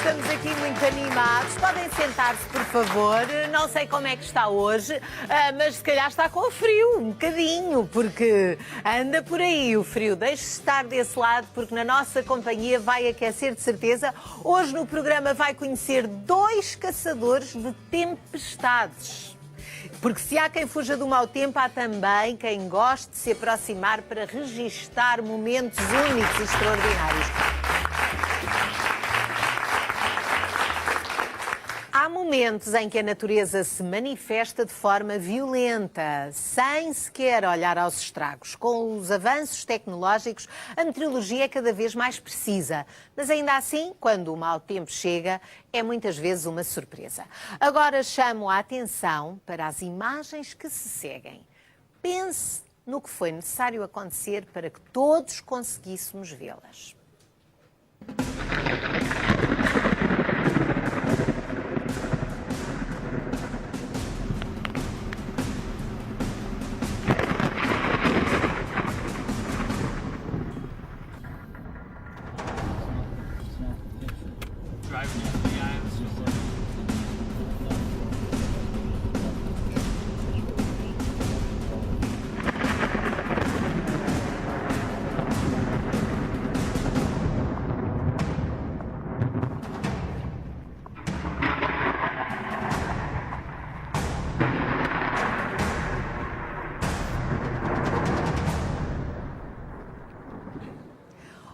estamos aqui muito animados. Podem sentar-se, por favor. Não sei como é que está hoje, mas se calhar está com frio, um bocadinho, porque anda por aí o frio. Deixe-se estar desse lado, porque na nossa companhia vai aquecer de certeza. Hoje no programa vai conhecer 2 caçadores de tempestades. Porque se há quem fuja do mau tempo, há também quem goste de se aproximar para registar momentos únicos e extraordinários. Há momentos em que a natureza se manifesta de forma violenta, sem sequer olhar aos estragos. Com os avanços tecnológicos, a meteorologia é cada vez mais precisa. Mas ainda assim, quando o mau tempo chega, é muitas vezes uma surpresa. Agora chamo a atenção para as imagens que se seguem. Pense no que foi necessário acontecer para que todos conseguíssemos vê-las.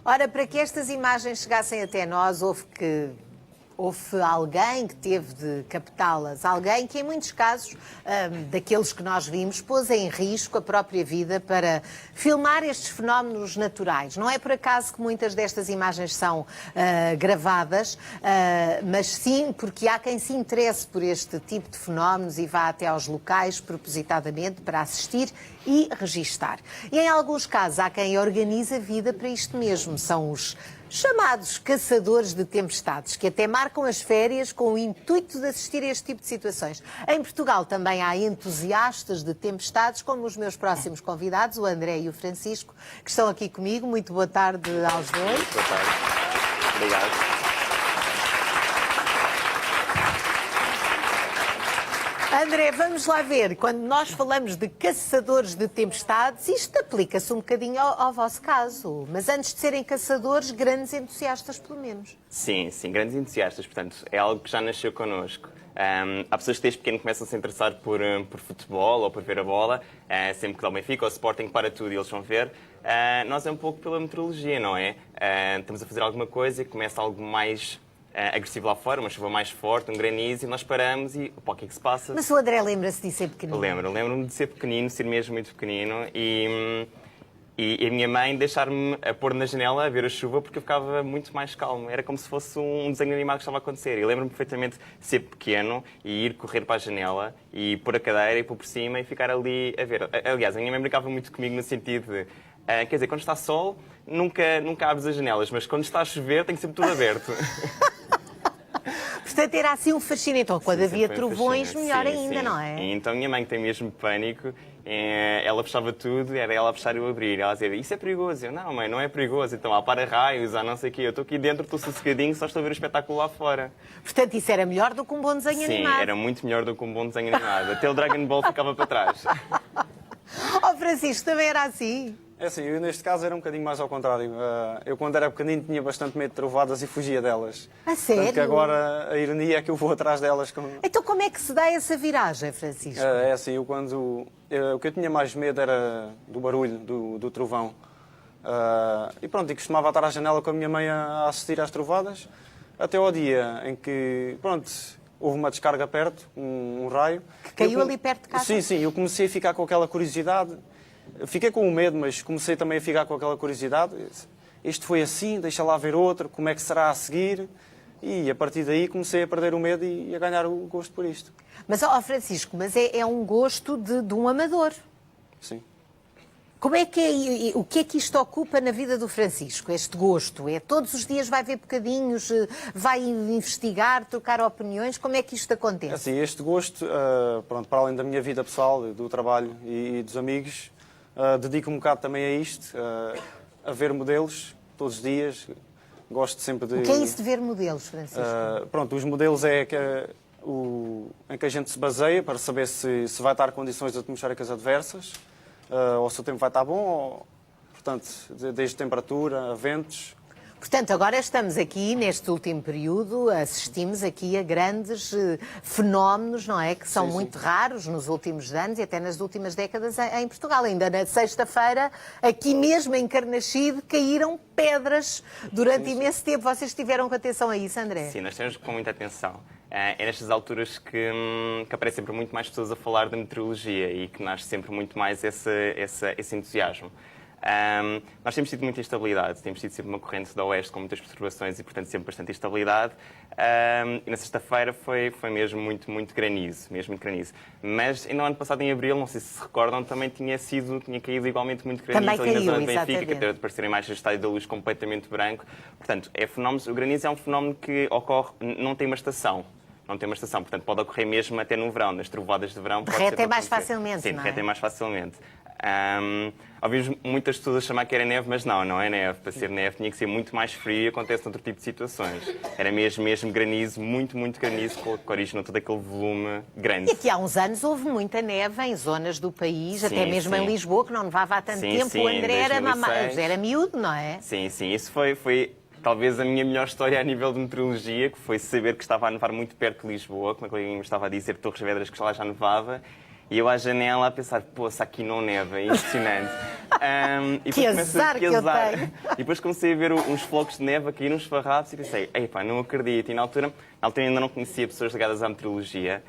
Ora, para que estas imagens chegassem até nós, houve alguém que teve de captá-las, alguém que em muitos casos, daqueles que nós vimos, pôs em risco a própria vida para filmar estes fenómenos naturais. Não é por acaso que muitas destas imagens são gravadas, mas sim porque há quem se interesse por este tipo de fenómenos e vá até aos locais propositadamente para assistir e registar. E em alguns casos há quem organiza a vida para isto mesmo. São os chamados caçadores de tempestades, que até marcam as férias com o intuito de assistir a este tipo de situações. Em Portugal também há entusiastas de tempestades, como os meus próximos convidados, o André e o Francisco, que estão aqui comigo. Muito boa tarde aos dois. Boa tarde. Obrigado. André, vamos lá ver, quando nós falamos de caçadores de tempestades, isto aplica-se um bocadinho ao vosso caso, mas antes de serem caçadores, grandes entusiastas pelo menos. Sim, grandes entusiastas, portanto, é algo que já nasceu connosco. Há pessoas que desde pequeno começam a se interessar por futebol ou por ver a bola, sempre que dá o Benfica ou o Sporting para tudo e eles vão ver. Nós é um pouco pela meteorologia, não é? Estamos a fazer alguma coisa e começa algo mais agressivo lá fora, uma chuva mais forte, um granizo, e nós paramos e, o que é que se passa? Mas o André lembra-se de ser pequenino? Lembro-me de ser pequenino, ser mesmo muito pequenino, e a minha mãe deixar-me a pôr na janela a ver a chuva porque eu ficava muito mais calmo. Era como se fosse um desenho animado que estava a acontecer. E lembro-me perfeitamente de ser pequeno e ir correr para a janela e pôr a cadeira e pôr por cima e ficar ali a ver. Aliás, a minha mãe brincava muito comigo no sentido de, quer dizer, quando está sol, nunca abres as janelas, mas quando está a chover tem sempre tudo aberto. Portanto, era assim um fascínio. Então, quando havia trovões, melhor ainda, sim. não é? E então, a minha mãe, que tem mesmo pânico, ela fechava tudo, era ela a fechar e eu abrir. Ela dizia, isso é perigoso. Eu, não, mãe, não é perigoso. Então, há para-raios, há não sei o quê. Eu estou aqui dentro, estou sossegadinho, só estou a ver o espetáculo lá fora. Portanto, isso era melhor do que um bom desenho animado. Sim, era muito melhor do que um bom desenho animado. Até o Dragon Ball ficava para trás. Oh, Francisco, também era assim? É assim, eu neste caso era um bocadinho mais ao contrário. Eu quando era pequenino tinha bastante medo de trovadas e fugia delas. A sério? Portanto que agora a ironia é que eu vou atrás delas. Então como é que se dá essa viragem, Francisco? É assim, o que eu tinha mais medo era do barulho, do trovão. E pronto, e costumava estar à janela com a minha mãe a assistir às trovadas, até ao dia em que, pronto, houve uma descarga perto, um raio. Que caiu ali perto de casa? Sim, eu comecei a ficar com aquela curiosidade. Fiquei com o medo, mas comecei também a ficar com aquela curiosidade. Isto foi assim, deixa lá ver outro, como é que será a seguir? E a partir daí comecei a perder o medo e a ganhar o gosto por isto. Mas, Francisco, é um gosto de um amador. Sim. Como é que é, o que é que isto ocupa na vida do Francisco, este gosto? É todos os dias vai ver bocadinhos, vai investigar, trocar opiniões? Como é que isto acontece? Assim, este gosto, pronto, para além da minha vida pessoal, do trabalho e dos amigos, dedico um bocado também a isto, a ver modelos todos os dias, Gosto sempre de... O que é isso de ver modelos, Francisco? Pronto, os modelos é que, em que a gente se baseia para saber se vai estar condições atmosféricas adversas, ou se o tempo vai estar bom, ou, portanto, desde temperatura, a ventos. Portanto, agora estamos aqui, neste último período, assistimos aqui a grandes fenómenos, não é? Que são muito raros nos últimos anos e até nas últimas décadas em Portugal. Ainda na sexta-feira, aqui mesmo em Carnaxide, caíram pedras durante imenso tempo. Vocês tiveram com atenção a isso, André? Sim, nós temos com muita atenção. É nestas alturas que aparecem sempre muito mais pessoas a falar de meteorologia e que nasce sempre muito mais esse entusiasmo. Nós temos tido muita instabilidade, temos tido sempre uma corrente do oeste com muitas perturbações e, portanto, sempre bastante instabilidade. E na sexta-feira foi mesmo muito granizo, mesmo muito granizo. Mas ainda no ano passado, em abril, não sei se recordam, também tinha caído igualmente muito granizo ali na zona de Benfica, que até apareceram imagens do Estádio da Luz completamente branco. Portanto, o granizo é um fenómeno que ocorre, não tem uma estação. Não tem uma estação, portanto, pode ocorrer mesmo até no verão, nas trovoadas de verão. Derretem mais facilmente, sim, não é? derretem mais facilmente. Ouvimos muitas pessoas a chamar que era neve, mas não é neve. Para ser neve tinha que ser muito mais frio e acontece noutro tipo de situações. Era mesmo granizo, muito granizo, que originou todo aquele volume grande. E aqui há uns anos houve muita neve em zonas do país, até mesmo em Lisboa, que não nevava há tanto tempo. O André era miúdo, não é? Sim, isso foi talvez a minha melhor história a nível de meteorologia, que foi saber que estava a nevar muito perto de Lisboa, como a colega me estava a dizer, Torres Vedras, que lá já nevava. E eu à janela a pensar, poça, aqui não neva, é impressionante. Que azar que eu tenho. E depois comecei a ver uns flocos de neve a cair nos farrapos e pensei, epá, não acredito. E na altura ainda não conhecia pessoas ligadas à meteorologia.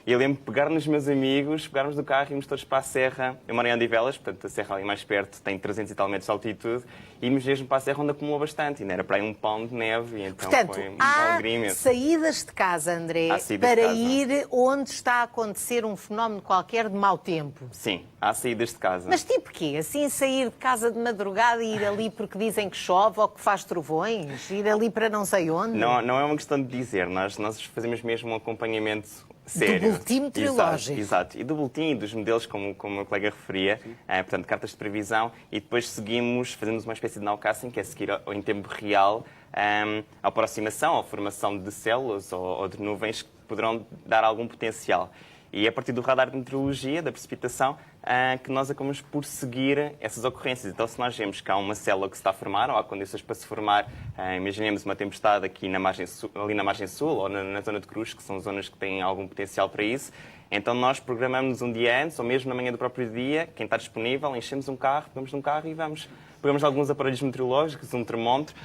E eu lembro de pegar nos meus amigos, pegarmos do carro e irmos todos para a serra. Eu moro em Odivelas, portanto a serra ali mais perto tem 300 e tal metros de altitude. E íamos mesmo para a serra onde acumulou bastante. Ainda era para aí um pão de neve. E então portanto, foi um há alegria. saídas de casa, André, para ir onde está a acontecer um fenómeno qualquer de mau tempo. Sim, há saídas de casa. Mas tipo quê? Assim, sair de casa de madrugada e ir ali porque dizem que chove ou que faz trovões? Ir ali para não sei onde? Não é uma questão de dizer. Nós fazemos mesmo um acompanhamento sério. Do boletim meteorológico. Exato. E do boletim e dos modelos, como a colega referia, portanto, cartas de previsão, e depois fazemos uma espécie de nowcasting, que é seguir em tempo real a aproximação ou formação de células ou de nuvens que poderão dar algum potencial. E é a partir do radar de meteorologia, da precipitação, que nós acabamos por seguir essas ocorrências. Então, se nós vemos que há uma célula que se está a formar, ou há condições para se formar, imaginemos uma tempestade aqui ali na margem sul ou na zona de Cruz, que são zonas que têm algum potencial para isso, então nós programamos um dia antes, ou mesmo na manhã do próprio dia, quem está disponível, enchemos um carro, pegamos num carro e vamos. Pegamos alguns aparelhos meteorológicos, um termómetro,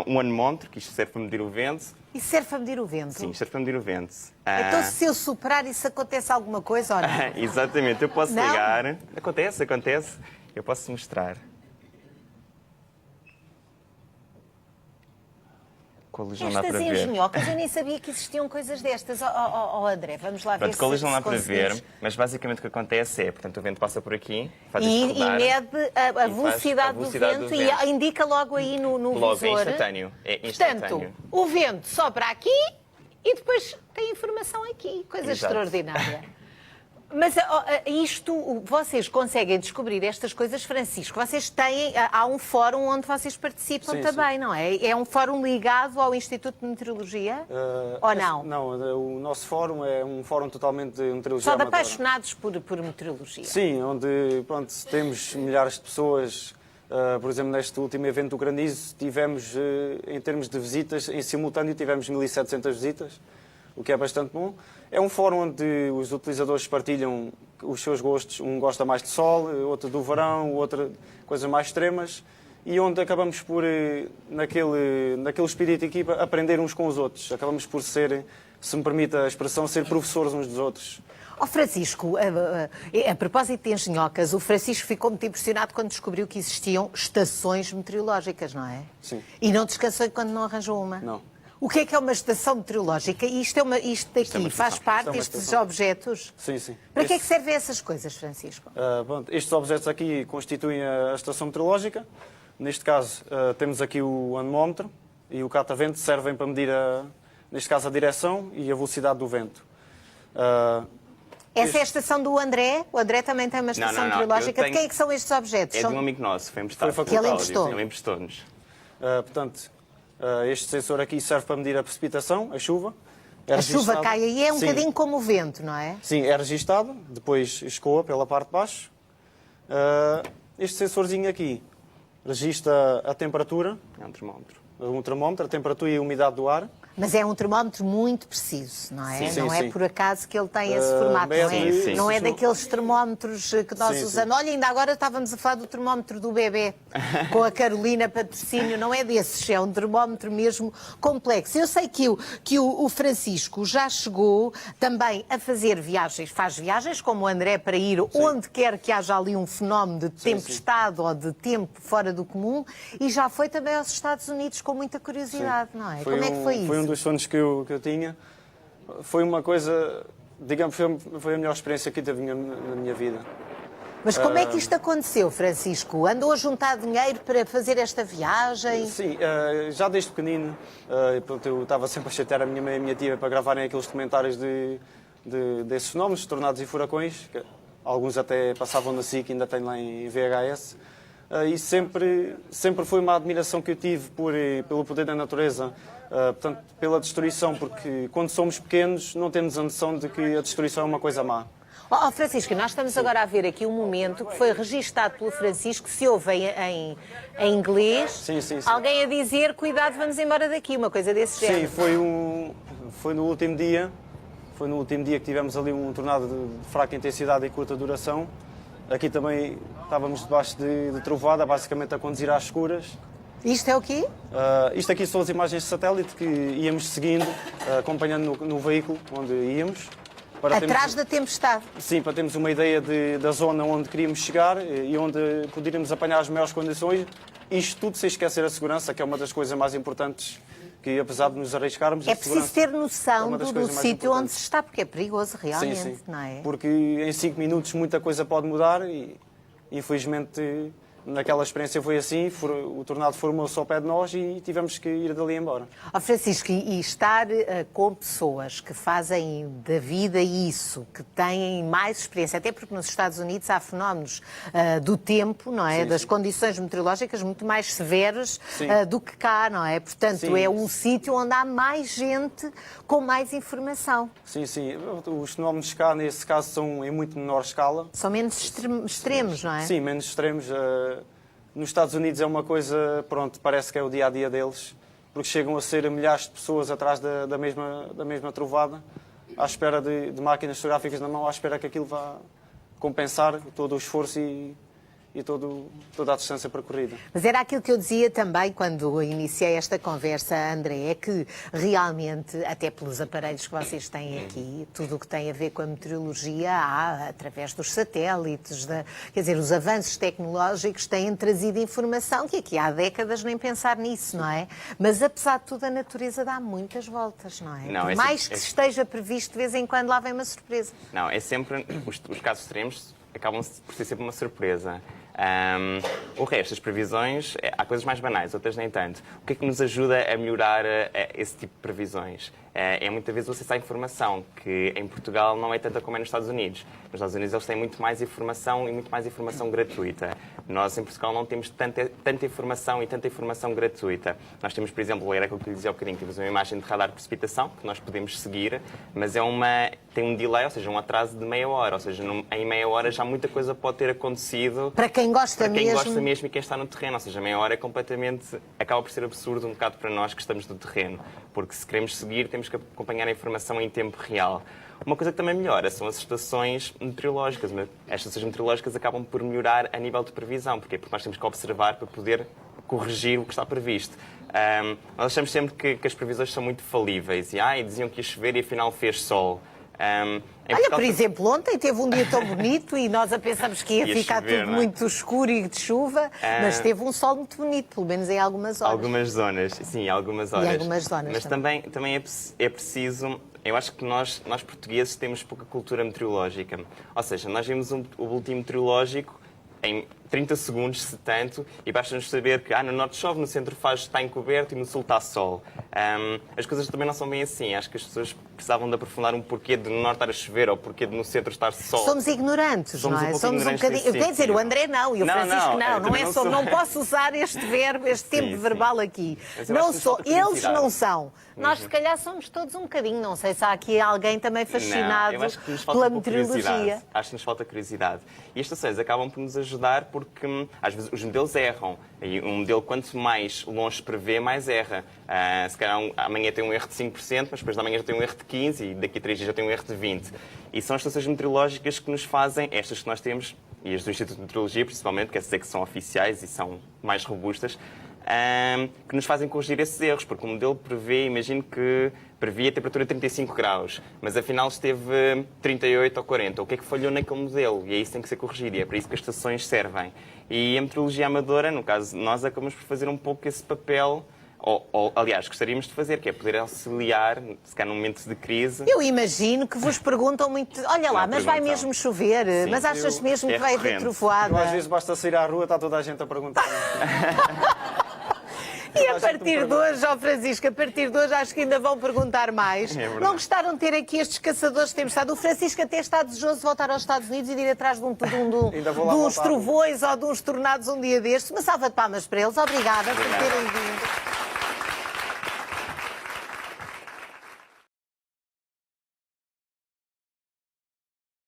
um anemómetro, que isto serve para medir o vento. Isso serve para medir o vento? Sim, serve para medir o vento. Então, se eu superar isso, acontece alguma coisa ou não? Exatamente, eu posso ligar. Acontece. Eu posso mostrar. Com a luz não dá para ver. Estas engenhocas, eu nem sabia que existiam coisas destas. André, vamos lá ver se com a luz não dá para conseguimos. ver, mas basicamente o que acontece é, portanto, o vento passa por aqui, faz e rodar, mede a velocidade do vento e indica logo aí no logo, visor. É instantâneo. Portanto, o vento sopra aqui e depois tem informação aqui. Coisa extraordinária. Mas vocês conseguem descobrir estas coisas, Francisco? Vocês há um fórum onde vocês participam também, não é? É um fórum ligado ao Instituto de Meteorologia? Ou não? Não, o nosso fórum é um fórum totalmente de meteorologia Só de amadora. apaixonados por meteorologia? Sim, onde temos milhares de pessoas. Por exemplo, neste último evento do granizo, tivemos, em termos de visitas, em simultâneo, tivemos 1.700 visitas, o que é bastante bom. É um fórum onde os utilizadores partilham os seus gostos. Um gosta mais de sol, outro do verão, outro coisas mais extremas. E onde acabamos por, naquele espírito de equipa, aprender uns com os outros. Acabamos por ser, se me permite a expressão, ser professores uns dos outros. Francisco, a propósito de engenhocas, o Francisco ficou muito impressionado quando descobriu que existiam estações meteorológicas, não é? Sim. E não descansou enquanto não arranjou uma? Não. O que é uma estação meteorológica? Isto daqui faz parte destes objetos? Sim. Para que é que servem essas coisas, Francisco? Estes objetos aqui constituem a estação meteorológica. Neste caso, temos aqui o anemómetro e o catavento, servem para medir, neste caso, a direção e a velocidade do vento. Essa é a estação do André? O André também tem uma estação meteorológica. De quem é que são estes objetos? É de um amigo nosso, foi emprestado. Que ele emprestou. Ele emprestou-nos. Portanto, este sensor aqui serve para medir a precipitação, a chuva. A chuva cai aí, é um Sim. bocadinho como o vento, não é? Sim, é registado, depois escoa pela parte de baixo. Este sensorzinho aqui registra a temperatura, É um termómetro. um termómetro, a temperatura e a umidade do ar. Mas é um termómetro muito preciso, não é? Sim, não sim, é sim. por acaso que ele tem esse formato, não é? mede- sim. Não é daqueles termómetros que nós Sim, usamos. Olha, ainda agora estávamos a falar do termómetro do bebê, com a Carolina Patrocínio, não é desses, é um termómetro mesmo complexo. Eu sei que o Francisco já chegou também a fazer viagens, faz viagens como o André para ir onde quer que haja ali um fenómeno de tempestade ou de tempo fora do comum, e já foi também aos Estados Unidos com muita curiosidade, não é? Como é que foi isso? Foi um dos sonhos que eu tinha. Foi uma coisa, digamos, foi a melhor experiência que tive na minha vida. Mas como é que isto aconteceu, Francisco? Andou a juntar dinheiro para fazer esta viagem? Sim, já desde pequenino, eu estava sempre a chatear a minha mãe e a minha tia para gravarem aqueles comentários desses fenómenos, tornados e furacões, que alguns até passavam na SIC, ainda tem lá em VHS. E sempre foi uma admiração que eu tive pelo poder da natureza, portanto, pela destruição, porque quando somos pequenos não temos a noção de que a destruição é uma coisa má. Oh, Francisco, nós estamos agora a ver aqui um momento que foi registado pelo Francisco, se ouve em inglês, Sim. alguém a dizer, cuidado, vamos embora daqui, uma coisa desse Sim, género. foi no último dia que tivemos ali um tornado de fraca intensidade e curta duração. Aqui também estávamos debaixo de trovada, basicamente a conduzir às escuras. Isto é o quê? Isto aqui são as imagens de satélite que íamos seguindo, acompanhando no veículo onde íamos. Atrás da tempestade. Sim, para termos uma ideia da zona onde queríamos chegar e onde poderíamos apanhar as melhores condições. Isto tudo sem esquecer a segurança, que é uma das coisas mais importantes, que apesar de nos arriscarmos... É preciso ter noção do sítio onde se importantes. está, porque é perigoso realmente, Sim. não é? Porque em 5 minutos muita coisa pode mudar e, infelizmente, naquela experiência foi assim, o tornado formou-se ao pé de nós e tivemos que ir dali embora. Oh, Francisco, e estar com pessoas que fazem da vida isso, que têm mais experiência, até porque nos Estados Unidos há fenómenos do tempo, não é? Sim, das sim. condições meteorológicas muito mais severos Sim. do que cá, não é? Portanto, Sim. é um sítio onde há mais gente com mais informação. Sim. Os fenómenos cá, nesse caso, são em muito menor escala. São menos extremos, não é? Sim, menos extremos. Nos Estados Unidos é uma coisa, pronto, parece que é o dia-a-dia deles, porque chegam a ser milhares de pessoas atrás da mesma trovada, à espera de máquinas fotográficas na mão, à espera que aquilo vá compensar todo o esforço e toda a distância percorrida. Mas era aquilo que eu dizia também quando iniciei esta conversa, André, é que realmente, até pelos aparelhos que vocês têm aqui, tudo o que tem a ver com a meteorologia há, através dos satélites, quer dizer, os avanços tecnológicos têm trazido informação que aqui há décadas nem pensar nisso, não é? Mas apesar de tudo, a natureza dá muitas voltas, não é? Não, Por é mais sempre- que esteja previsto, de vez em quando lá vem uma surpresa. Não, é sempre. Os casos extremos acabam por ser sempre uma surpresa. O resto, as previsões, há coisas mais banais, outras nem tanto. O que é que nos ajuda a melhorar esse tipo de previsões? É muitas vezes o acesso à informação, que em Portugal não é tanta como é nos Estados Unidos. Nos Estados Unidos eles têm muito mais informação e muito mais informação gratuita. Nós em Portugal não temos tanta informação e tanta informação gratuita. Nós temos, por exemplo, era aquilo que lhe dizia há bocadinho, temos uma imagem de radar de precipitação, que nós podemos seguir, mas tem um delay, ou seja, um atraso de meia hora. Ou seja, em meia hora já muita coisa pode ter acontecido. Para quem gosta Mesmo e quem está no terreno. Ou seja, meia hora é completamente... acaba por ser absurdo um bocado para nós que estamos no terreno. Porque se queremos seguir, temos que acompanhar a informação em tempo real. Uma coisa que também melhora são as estações meteorológicas. As estações meteorológicas acabam por melhorar a nível de previsão. Porquê? Porque nós temos que observar para poder corrigir o que está previsto. Nós achamos sempre que as previsões são muito falíveis. E diziam que ia chover e afinal fez sol. Olha, por exemplo, ontem teve um dia tão bonito e nós a pensamos que ia ficar chover, tudo não é? muito escuro e de chuva, mas teve um sol muito bonito, pelo menos em algumas horas. Algumas zonas, sim, algumas horas. algumas zonas mas também é preciso... Eu acho que nós portugueses temos pouca cultura meteorológica. Ou seja, nós vimos o boletim meteorológico em 30 segundos, se tanto, e basta-nos saber que no norte chove, no centro está encoberto e no sul está sol. As coisas também não são bem assim. Acho que as pessoas precisavam de aprofundar um porquê de no norte estar a chover ou porquê de no centro estar sol. Somos ignorantes, Somos não é? um pouco Somos um ignorantes bocadinho. nesse Quer dizer, o André não e o Não, Francisco não, não. eu Não também é não só, sou. não posso usar este verbo, este tempo Sim, verbal aqui. Mas eu Não acho que nos sou. falta Eles curiosidade. não são. Nós, se calhar, somos todos um bocadinho. Não sei se há aqui alguém também fascinado Não, eu acho que nos falta pela um pouco de meteorologia. curiosidade. Acho que nos falta curiosidade. E estas estações acabam por nos ajudar porque, às vezes, os modelos erram. E um modelo, quanto mais longe prevê, mais erra. Se calhar amanhã tem um erro de 5%, mas depois da manhã já tem um erro de 15% e daqui a 3 dias já tem um erro de 20%. E são as estações meteorológicas que nos fazem, estas que nós temos, e as do Instituto de Meteorologia principalmente, quer dizer que são oficiais e são mais robustas, que nos fazem corrigir esses erros, porque o modelo prevê, imagino que previa a temperatura de 35 graus, mas afinal esteve 38 ou 40. O que é que falhou naquele modelo? E é isso que tem que ser corrigido, e é para isso que as estações servem. E a meteorologia amadora, no caso, nós acabamos por fazer um pouco esse papel, ou aliás, gostaríamos de fazer, que é poder auxiliar, se calhar num momento de crise. Eu imagino que vos perguntam muito. Olha lá, Não mas vai perguntam. mesmo chover? Sim, Mas achas mesmo é que vai haver recorrente. trovoada? Eu, às vezes basta sair à rua, está toda a gente a perguntar. E a partir de hoje, ó Francisco, a partir de hoje acho que ainda vão perguntar mais. verdade. Não gostaram de ter aqui estes caçadores que temos estado? O Francisco até está desejoso de voltar aos Estados Unidos e de ir atrás de Ainda vou lá uns voltar. trovões ou de uns tornados um dia destes. Uma salva de palmas para eles. Obrigada por terem vindo.